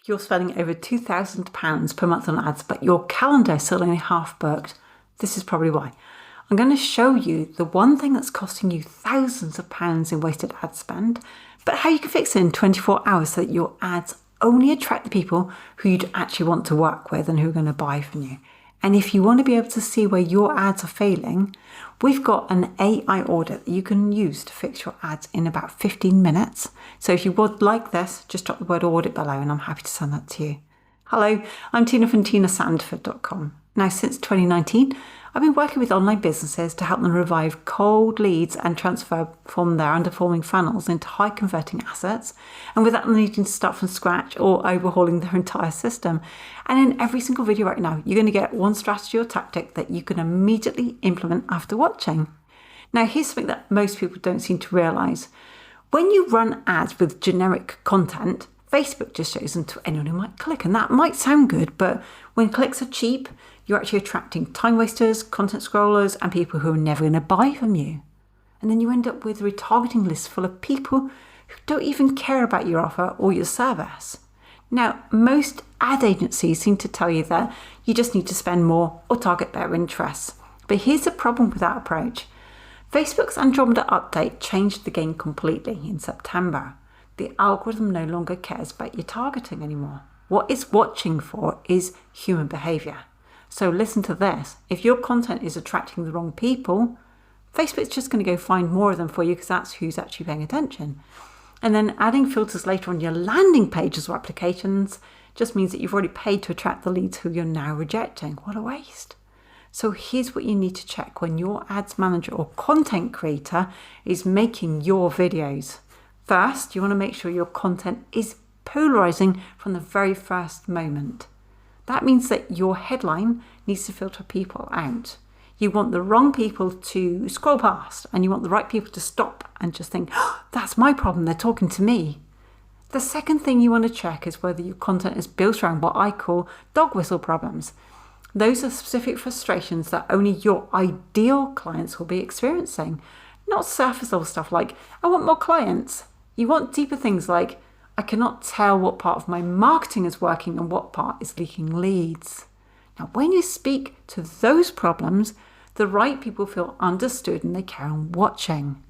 You're spending over £2,000 per month on ads, but your calendar is still only half booked. This is probably why. I'm going to show you the one thing that's costing you thousands of pounds in wasted ad spend, but how you can fix it in 24 hours so that your ads only attract the people who you'd actually want to work with and who are going to buy from you. And if you want to be able to see where your ads are failing, we've got an AI audit that you can use to fix your ads in about 15 minutes. So if you would like this, just drop the word audit below and I'm happy to send that to you. Hello, I'm Tina from tinasandford.com. Now, since 2019, I've been working with online businesses to help them revive cold leads and transform their underperforming funnels into high converting assets, and without them needing to start from scratch or overhauling their entire system. And in every single video right now, you're going to get one strategy or tactic that you can immediately implement after watching. Now, here's something that most people don't seem to realize. When you run ads with generic content, Facebook just shows them to anyone who might click, and that might sound good, but when clicks are cheap, you're actually attracting time wasters, content scrollers, and people who are never going to buy from you. And then you end up with retargeting lists full of people who don't even care about your offer or your service. Now, most ad agencies seem to tell you that you just need to spend more or target better interests. But here's the problem with that approach. Facebook's Andromeda update changed the game completely in September. The algorithm no longer cares about your targeting anymore. What it's watching for is human behavior. So listen to this. If your content is attracting the wrong people, Facebook's just going to go find more of them for you because that's who's actually paying attention. And then adding filters later on your landing pages or applications just means that you've already paid to attract the leads who you're now rejecting. What a waste. So here's what you need to check when your ads manager or content creator is making your videos. First, you want to make sure your content is polarizing from the very first moment. That means that your headline needs to filter people out. You want the wrong people to scroll past, and you want the right people to stop and just think, oh, that's my problem, they're talking to me. The second thing you want to check is whether your content is built around what I call dog whistle problems. Those are specific frustrations that only your ideal clients will be experiencing, not surface level stuff like, I want more clients. You want deeper things like, I cannot tell what part of my marketing is working and what part is leaking leads. Now, when you speak to those problems, the right people feel understood and they carry on watching.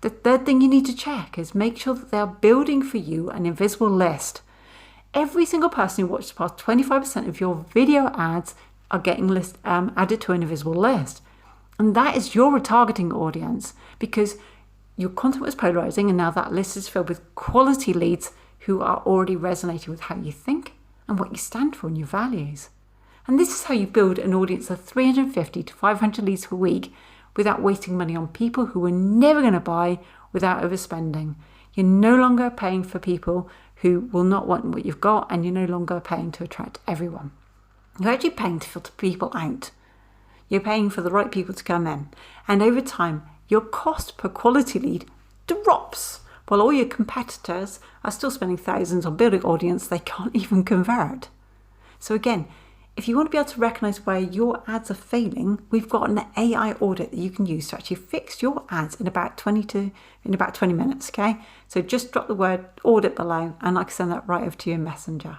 The third thing you need to check is make sure that they are building for you an invisible list. Every single person who watches past 25% of your video ads are getting added to an invisible list. And that is your retargeting audience because your content was polarizing and now that list is filled with quality leads who are already resonating with how you think and what you stand for and your values. And this is how you build an audience of 350 to 500 leads per week without wasting money on people who are never going to buy without overspending. You're no longer paying for people who will not want what you've got, and you're no longer paying to attract everyone. You're actually paying to filter people out. You're paying for the right people to come in. And over time, your cost per quality lead drops, while all your competitors are still spending thousands on building audience they can't even convert. So again, if you want to be able to recognize where your ads are failing, we've got an AI audit that you can use to actually fix your ads in about 20 minutes, okay? So just drop the word audit below and I can send that right over to you in Messenger.